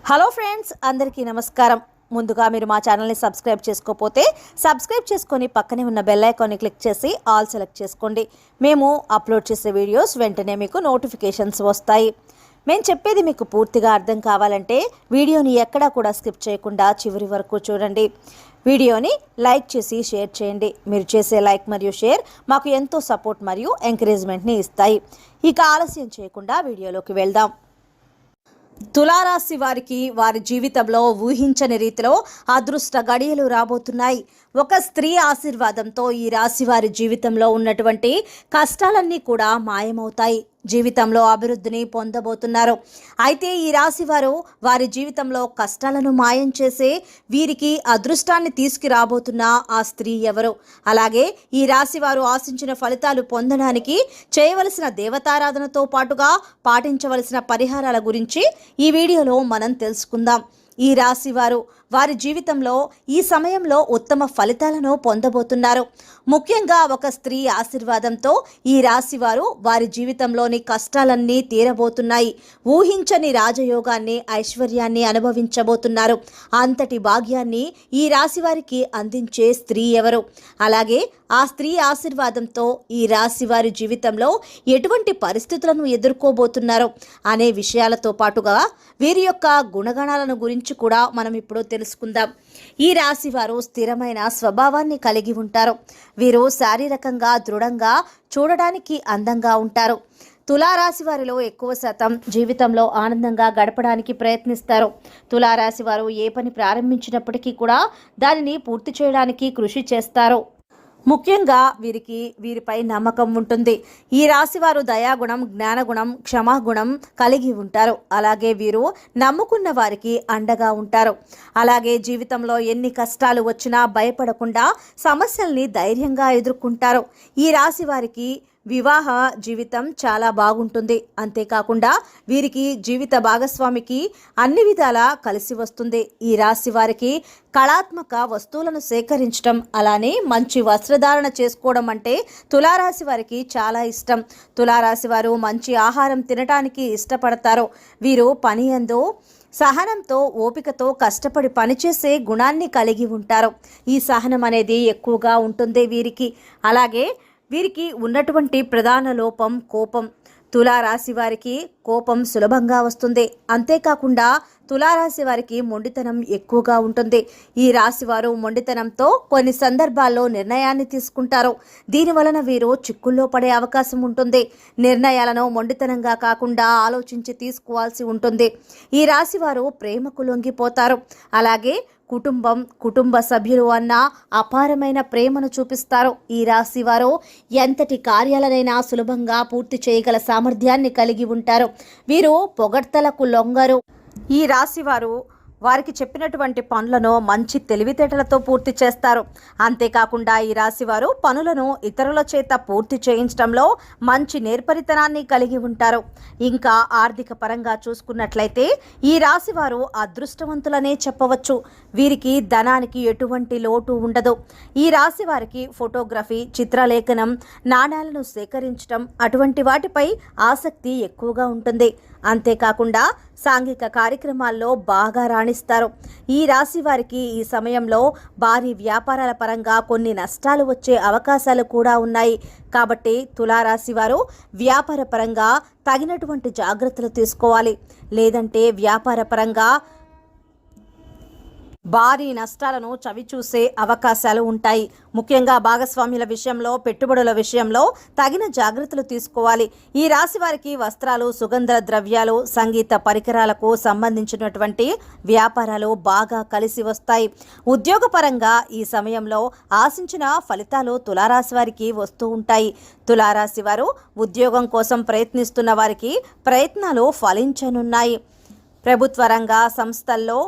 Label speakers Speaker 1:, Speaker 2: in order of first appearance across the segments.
Speaker 1: Hello friends, అందరికీ నమస్కారం. ముందుగా మీరు మా ఛానల్ని సబ్స్క్రైబ్ చేసుకోకపోతే సబ్స్క్రైబ్ చేసుకొని పక్కనే ఉన్న బెల్ ఐకాన్ని క్లిక్ చేసి ఆల్ సెలెక్ట్ చేసుకోండి. మేము అప్లోడ్ చేసే వీడియోస్ వెంటనే మీకు నోటిఫికేషన్స్ వస్తాయి. మేము చెప్పేది మీకు పూర్తిగా అర్థం కావాలంటే వీడియోని ఎక్కడా కూడా స్కిప్ చేయకుండా చివరి వరకు చూడండి. వీడియోని లైక్ చేసి షేర్ చేయండి. మీరు చేసే లైక్ మరియు షేర్ మాకు ఎంతో సపోర్ట్ మరియు ఎంకరేజ్మెంట్ని ఇస్తాయి. ఇక ఆలస్యం చేయకుండా వీడియోలోకి వెళ్దాం. తులారాశి వారికి వారి జీవితంలో ఊహించని రీతిలో అదృష్ట గడియలు రాబోతున్నాయి. ఒక స్త్రీ ఆశీర్వాదంతో ఈ రాశి వారి జీవితంలో ఉన్నటువంటి కష్టాలన్నీ కూడా మాయమవుతాయి. జీవితంలో అభివృద్ధిని పొందబోతున్నారు. అయితే ఈ రాశి వారు వారి జీవితంలో కష్టాలను మాయం చేసే వీరికి అదృష్టాన్ని తీసుకురాబోతున్న ఆ స్త్రీ ఎవరు? అలాగే ఈ రాశి వారు ఆశించిన ఫలితాలు పొందడానికి చేయవలసిన దేవతారాధనతో పాటుగా పాటించవలసిన పరిహారాల గురించి ఈ వీడియోలో మనం తెలుసుకుందాం. ఈ రాశి వారు వారి జీవితంలో ఈ సమయంలో ఉత్తమ ఫలితాలను పొందబోతున్నారు. ముఖ్యంగా ఒక స్త్రీ ఆశీర్వాదంతో ఈ రాశి వారు వారి జీవితంలోని కష్టాలన్నీ తీరబోతున్నాయి. ఊహించని రాజయోగాన్ని, ఐశ్వర్యాన్ని అనుభవించబోతున్నారు. అంతటి భాగ్యాన్ని ఈ రాశి వారికి అందించే స్త్రీ ఎవరు? అలాగే ఆ స్త్రీ ఆశీర్వాదంతో ఈ రాశి వారి జీవితంలో ఎటువంటి పరిస్థితులను ఎదుర్కోబోతున్నారు అనే విషయాలతో పాటుగా వీరి యొక్క గుణగణాలను గురించి కూడా మనం ఇప్పుడు తెలుసుకుందాం. ఈ రాశి వారు స్థిరమైన స్వభావాన్ని కలిగి ఉంటారు. వీరు శారీరకంగా దృఢంగా, చూడడానికి అందంగా ఉంటారు. తులారాశి వారిలో ఎక్కువ శాతం జీవితంలో ఆనందంగా గడపడానికి ప్రయత్నిస్తారు. తులారాశి వారు ఏ పని ప్రారంభించినప్పటికీ కూడా దానిని పూర్తి చేయడానికి కృషి చేస్తారు. ముఖ్యంగా వీరిపై నమ్మకం ఉంటుంది. ఈ రాశి వారు దయాగుణం, జ్ఞానగుణం, క్షమాగుణం కలిగి ఉంటారు. అలాగే వీరు నమ్ముకున్న వారికి అండగా ఉంటారు. అలాగే జీవితంలో ఎన్ని కష్టాలు వచ్చినా భయపడకుండా సమస్యల్ని ధైర్యంగా ఎదుర్కొంటారు. ఈ రాశి వారికి వివాహ జీవితం చాలా బాగుంటుంది. అంతేకాకుండా వీరికి జీవిత భాగస్వామికి అన్ని విధాలా కలిసి వస్తుంది. ఈ రాశి వారికి కళాత్మక వస్తువులను సేకరించడం, అలానే మంచి వస్త్రధారణ చేసుకోవడం అంటే తులారాశి వారికి చాలా ఇష్టం. తులారాశి వారు మంచి ఆహారం తినడానికి ఇష్టపడతారు. వీరు పని యందు సహనంతో, ఓపికతో కష్టపడి పనిచేసే గుణాన్ని కలిగి ఉంటారు. ఈ సహనం అనేది ఎక్కువగా ఉంటుంది వీరికి. అలాగే వీరికి ఉన్నటువంటి ప్రధాన లోపం కోపం. తులారాశి వారికి కోపం సులభంగా వస్తుంది. అంతేకాకుండా తులారాశి వారికి మొండితనం ఎక్కువగా ఉంటుంది. ఈ రాశి వారు మొండితనంతో కొన్ని సందర్భాల్లో నిర్ణయాన్ని తీసుకుంటారు. దీనివలన వీరు చిక్కుల్లో పడే అవకాశం ఉంటుంది. నిర్ణయాలను మొండితనంగా కాకుండా ఆలోచించి తీసుకోవాల్సి ఉంటుంది. ఈ రాశి వారు ప్రేమకు లొంగిపోతారు. అలాగే కుటుంబ సభ్యులు అన్న అపారమైన ప్రేమను చూపిస్తారు. ఈ రాశి వారు ఎంతటి కార్యాలనైనా సులభంగా పూర్తి చేయగల సామర్థ్యాన్ని కలిగి ఉంటారు. వీరు పొగడ్తలకు లొంగరు. ఈ రాశి వారికి చెప్పినటువంటి పనులను మంచి తెలివితేటలతో పూర్తి చేస్తారు. అంతేకాకుండా ఈ రాశి వారు పనులను ఇతరుల చేత పూర్తి చేయించడంలో మంచి నేర్పరితనాన్ని కలిగి ఉంటారు. ఇంకా ఆర్థిక పరంగా చూసుకున్నట్లయితే ఈ రాశి వారు అదృష్టవంతులనే చెప్పవచ్చు. వీరికి ధనానికి ఎటువంటి లోటు ఉండదు. ఈ రాశి వారికి ఫోటోగ్రఫీ, చిత్రలేఖనం, నాణ్యాలను సేకరించడం అటువంటి వాటిపై ఆసక్తి ఎక్కువగా ఉంటుంది. అంతేకాకుండా సాంఘిక కార్యక్రమాల్లో బాగా రాణిస్తారు. ఈ రాశి వారికి ఈ సమయంలో భారీ వ్యాపారాల పరంగా కొన్ని నష్టాలు వచ్చే అవకాశాలు కూడా ఉన్నాయి. కాబట్టి తులారాశి వారు వ్యాపార పరంగా తగినటువంటి జాగ్రత్తలు తీసుకోవాలి. లేదంటే వ్యాపార పరంగా భారీ నష్టాలను చవిచూసే అవకాశాలు ఉంటాయి. ముఖ్యంగా భాగస్వామ్యుల విషయంలో, పెట్టుబడుల విషయంలో తగిన జాగ్రత్తలు తీసుకోవాలి. ఈ రాశి వారికి వస్త్రాలు, సుగంధ ద్రవ్యాలు, సంగీత పరికరాలకు సంబంధించినటువంటి వ్యాపారాలు బాగా కలిసి వస్తాయి. ఉద్యోగపరంగా ఈ సమయంలో ఆశించిన ఫలితాలు తులారాశి వారికి వస్తూ ఉంటాయి. తులారాశి వారు ఉద్యోగం కోసం ప్రయత్నిస్తున్న వారికి ప్రయత్నాలు ఫలించనున్నాయి. ప్రభుత్వ రంగ సంస్థల్లో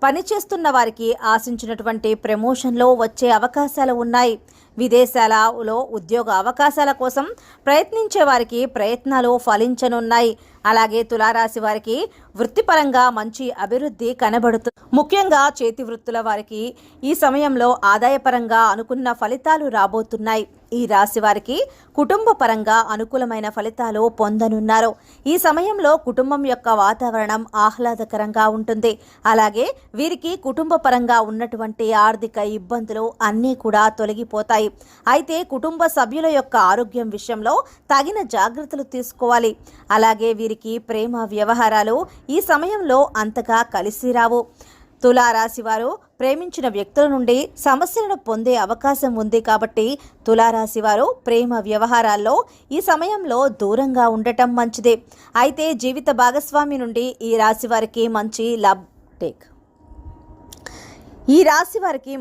Speaker 1: పనిచేస్తున్న వారికి ఆశించినటువంటి ప్రమోషన్లో వచ్చే అవకాశాలు ఉన్నాయి. విదేశాలలో ఉద్యోగ అవకాశాల కోసం ప్రయత్నించే వారికి ప్రయత్నాలు ఫలించనున్నాయి. అలాగే తులారాశి వారికి వృత్తిపరంగా మంచి అభివృద్ధి కనబడుతుంది. ముఖ్యంగా చేతి వృత్తుల వారికి ఈ సమయంలో ఆదాయపరంగా అనుకున్న ఫలితాలు రాబోతున్నాయి. ఈ రాశి వారికి కుటుంబ పరంగా అనుకూలమైన ఫలితాలు పొందనున్నారు. ఈ సమయంలో కుటుంబం యొక్క వాతావరణం ఆహ్లాదకరంగా ఉంటుంది. అలాగే వీరికి కుటుంబ పరంగా ఉన్నటువంటి ఆర్థిక ఇబ్బందులు అన్నీ కూడా తొలగిపోతాయి. అయితే కుటుంబ సభ్యుల యొక్క ఆరోగ్యం విషయంలో తగిన జాగ్రత్తలు తీసుకోవాలి. అలాగే వీరికి ప్రేమ వ్యవహారాలు ఈ సమయంలో అంతగా కలిసి రావు. తులారాశి వారు ప్రేమించిన వ్యక్తుల నుండి సమస్యలను పొందే అవకాశం ఉంది. కాబట్టి తులారాశి వారు ప్రేమ వ్యవహారాల్లో ఈ సమయంలో దూరంగా ఉండటం మంచిది. అయితే జీవిత భాగస్వామి నుండి ఈ రాశి వారికి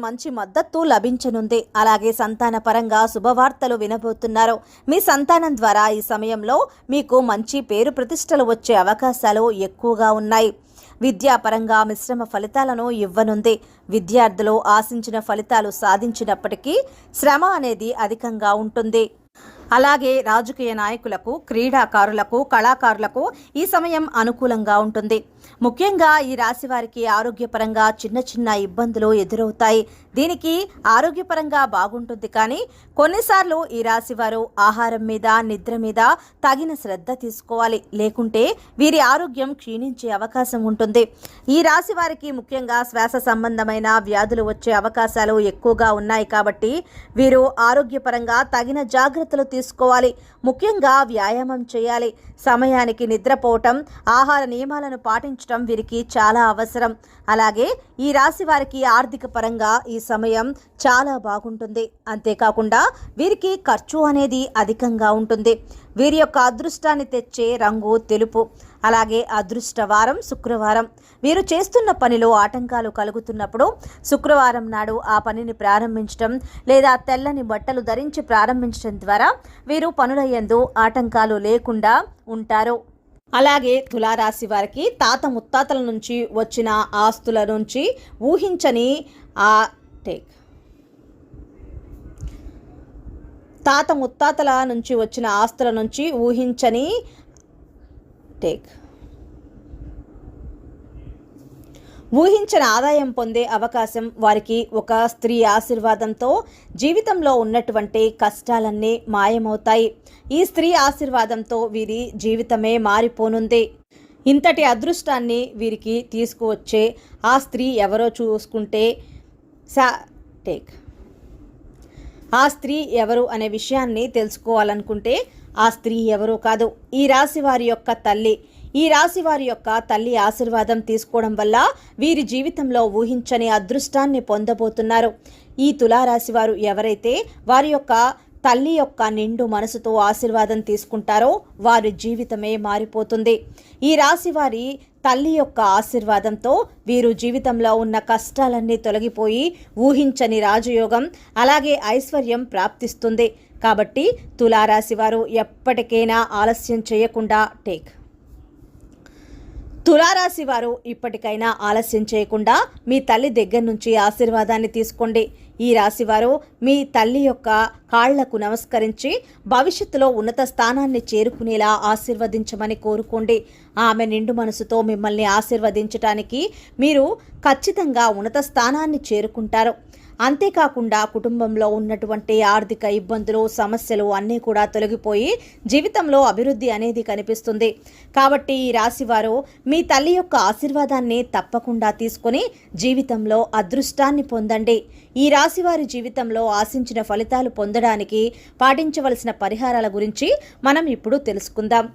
Speaker 1: మంచి మద్దతు లభించనుంది. అలాగే సంతాన పరంగా శుభవార్తలు వినబోతున్నారు. మీ సంతానం ద్వారా ఈ సమయంలో మీకు మంచి పేరు ప్రతిష్టలు వచ్చే అవకాశాలు ఎక్కువగా ఉన్నాయి. విద్యాపరంగా మిశ్రమ ఫలితాలను ఇవ్వనుంది. విద్యార్థులు ఆశించిన ఫలితాలు సాధించినప్పటికీ శ్రమ అనేది అధికంగా ఉంటుంది. అలాగే రాజకీయ నాయకులకు, క్రీడాకారులకు, కళాకారులకు ఈ సమయం అనుకూలంగా ఉంటుంది. ముఖ్యంగా ఈ రాశి వారికి ఆరోగ్యపరంగా చిన్న చిన్న ఇబ్బందులు ఎదురవుతాయి. దీనికి ఆరోగ్యపరంగా బాగుంటుంది, కానీ కొన్నిసార్లు ఈ రాశి వారు ఆహారం మీద, నిద్ర మీద తగిన శ్రద్ధ తీసుకోవాలి. లేకుంటే వీరి ఆరోగ్యం క్షీణించే అవకాశం ఉంటుంది. ఈ రాశి వారికి ముఖ్యంగా శ్వాస సంబంధమైన వ్యాధులు వచ్చే అవకాశాలు ఎక్కువగా ఉన్నాయి. కాబట్టి వీరు ఆరోగ్యపరంగా తగిన జాగ్రత్తలు తీసుకోవాలి. ముఖ్యంగా వ్యాయామం చేయాలి. సమయానికి నిద్రపోవటం, ఆహార నియమాలను పాటించడం వీరికి చాలా అవసరం. అలాగే ఈ రాశి వారికి ఆర్థిక పరంగా ఈ సమయం చాలా బాగుంటుంది. అంతేకాకుండా వీరికి ఖర్చు అనేది అధికంగా ఉంటుంది. వీరి యొక్క అదృష్టాన్ని తెచ్చే రంగు తెలుపు. అలాగే అదృష్ట వారం శుక్రవారం. వీరు చేస్తున్న పనిలో ఆటంకాలు కలుగుతున్నప్పుడు శుక్రవారం నాడు ఆ పనిని ప్రారంభించడం లేదా తెల్లని బట్టలు ధరించి ప్రారంభించడం ద్వారా వీరు పనులయందు ఆటంకాలు లేకుండా ఉంటారు. అలాగే తులారాశి వారికి తాత ముత్తాతల నుంచి వచ్చిన ఆస్తుల నుంచి ఊహించని తాత ముత్తాతల నుంచి వచ్చిన ఆస్తుల నుంచి ఊహించిన ఆదాయం పొందే అవకాశం వారికి ఒక స్త్రీ ఆశీర్వాదంతో జీవితంలో ఉన్నటువంటి కష్టాలన్నీ మాయమవుతాయి. ఈ స్త్రీ ఆశీర్వాదంతో వీరి జీవితమే మారిపోనుంది. ఇంతటి అదృష్టాన్ని వీరికి తీసుకువచ్చే ఆ స్త్రీ ఎవరో చూసుకుంటే ఆ స్త్రీ ఎవరు అనే విషయాన్ని తెలుసుకోవాలనుకుంటే ఆ స్త్రీ ఎవరో కాదు, ఈ రాశి వారి యొక్క తల్లి. ఈ రాశి వారి యొక్క తల్లి ఆశీర్వాదం తీసుకోవడం వల్ల వీరి జీవితంలో ఊహించని అదృష్టాన్ని పొందబోతున్నారు. ఈ తులారాశి వారు ఎవరైతే వారి యొక్క తల్లి యొక్క నిండు మనసుతో ఆశీర్వాదం తీసుకుంటారో వారి జీవితమే మారిపోతుంది. ఈ రాశి వారి తల్లి యొక్క ఆశీర్వాదంతో వీరు జీవితంలో ఉన్న కష్టాలన్నీ తొలగిపోయి ఊహించని రాజయోగం అలాగే ఐశ్వర్యం ప్రాప్తిస్తుంది. కాబట్టి తులారాశి వారు ఎప్పటికైనా ఆలస్యం చేయకుండా తులారాశి వారు ఇప్పటికైనా ఆలస్యం చేయకుండా మీ తల్లి దగ్గర నుంచి ఆశీర్వాదాన్ని తీసుకోండి. ఈ రాశివారు మీ తల్లి యొక్క కాళ్లకు నమస్కరించి భవిష్యత్తులో ఉన్నత స్థానాన్ని చేరుకునేలా ఆశీర్వదించమని కోరుకోండి. ఆమె నిండు మనసుతో మిమ్మల్ని ఆశీర్వదించడానికి మీరు ఖచ్చితంగా ఉన్నత స్థానాన్ని చేరుకుంటారు. అంతేకాకుండా కుటుంబంలో ఉన్నటువంటి ఆర్థిక ఇబ్బందులు, సమస్యలు అన్నీ కూడా తొలగిపోయి జీవితంలో అభివృద్ధి అనేది కనిపిస్తుంది. కాబట్టి ఈ రాశివారు మీ తల్లి యొక్క ఆశీర్వాదాన్ని తప్పకుండా తీసుకొని జీవితంలో అదృష్టాన్ని పొందండి. ఈ రాశివారి జీవితంలో ఆశించిన ఫలితాలు పొందడానికి పాటించవలసిన పరిహారాల గురించి మనం ఇప్పుడు తెలుసుకుందాం.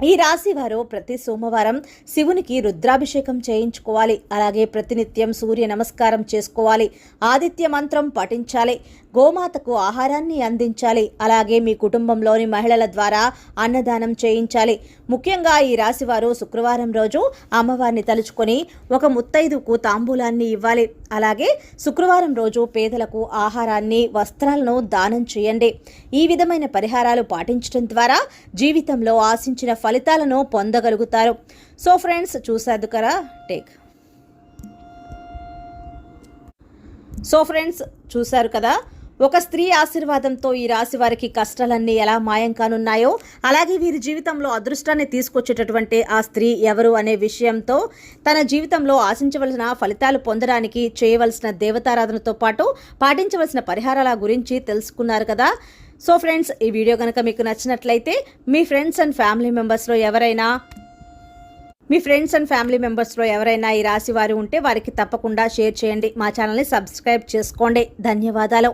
Speaker 1: ఈ రాశి వారు ప్రతి సోమవారం శివునికి రుద్రాభిషేకం చేయించుకోవాలి. అలాగే ప్రతినిత్యం సూర్య నమస్కారం చేసుకోవాలి. ఆదిత్య మంత్రం పఠించాలి. గోమాతకు ఆహారాన్ని అందించాలి. అలాగే మీ కుటుంబంలోని మహిళల ద్వారా అన్నదానం చేయించాలి. ముఖ్యంగా ఈ రాశివారు శుక్రవారం రోజు అమ్మవారిని తలుచుకొని ఒక ముత్తైదుకు తాంబూలాన్ని ఇవ్వాలి. అలాగే శుక్రవారం రోజు పేదలకు ఆహారాన్ని, వస్త్రాలను దానం చేయండి. ఈ విధమైన పరిహారాలు పాటించడం ద్వారా జీవితంలో ఆశించిన ఫలితాలను పొందగలుగుతారు. సో ఫ్రెండ్స్, చూసారు కదా చూశారు కదా, ఒక స్త్రీ ఆశీర్వాదంతో ఈ రాశి వారికి కష్టాలన్నీ ఎలా మాయం కానున్నాయో, అలాగే వీరి జీవితంలో అదృష్టాన్ని తీసుకొచ్చేటటువంటి ఆ స్త్రీ ఎవరు అనే విషయంతో తన జీవితంలో ఆశించవలసిన ఫలితాలు పొందడానికి చేయవలసిన దేవతారాధనతో పాటు పాటించవలసిన పరిహారాల గురించి తెలుసుకున్నారు కదా. సో ఫ్రెండ్స్, ఈ వీడియో కనుక మీకు నచ్చినట్లయితే మీ ఫ్రెండ్స్ అండ్ ఫ్యామిలీ మెంబర్స్లో ఎవరైనా ఈ రాశి వారు ఉంటే వారికి తప్పకుండా షేర్ చేయండి. మా ఛానల్ని సబ్స్క్రైబ్ చేసుకోండి. ధన్యవాదాలు.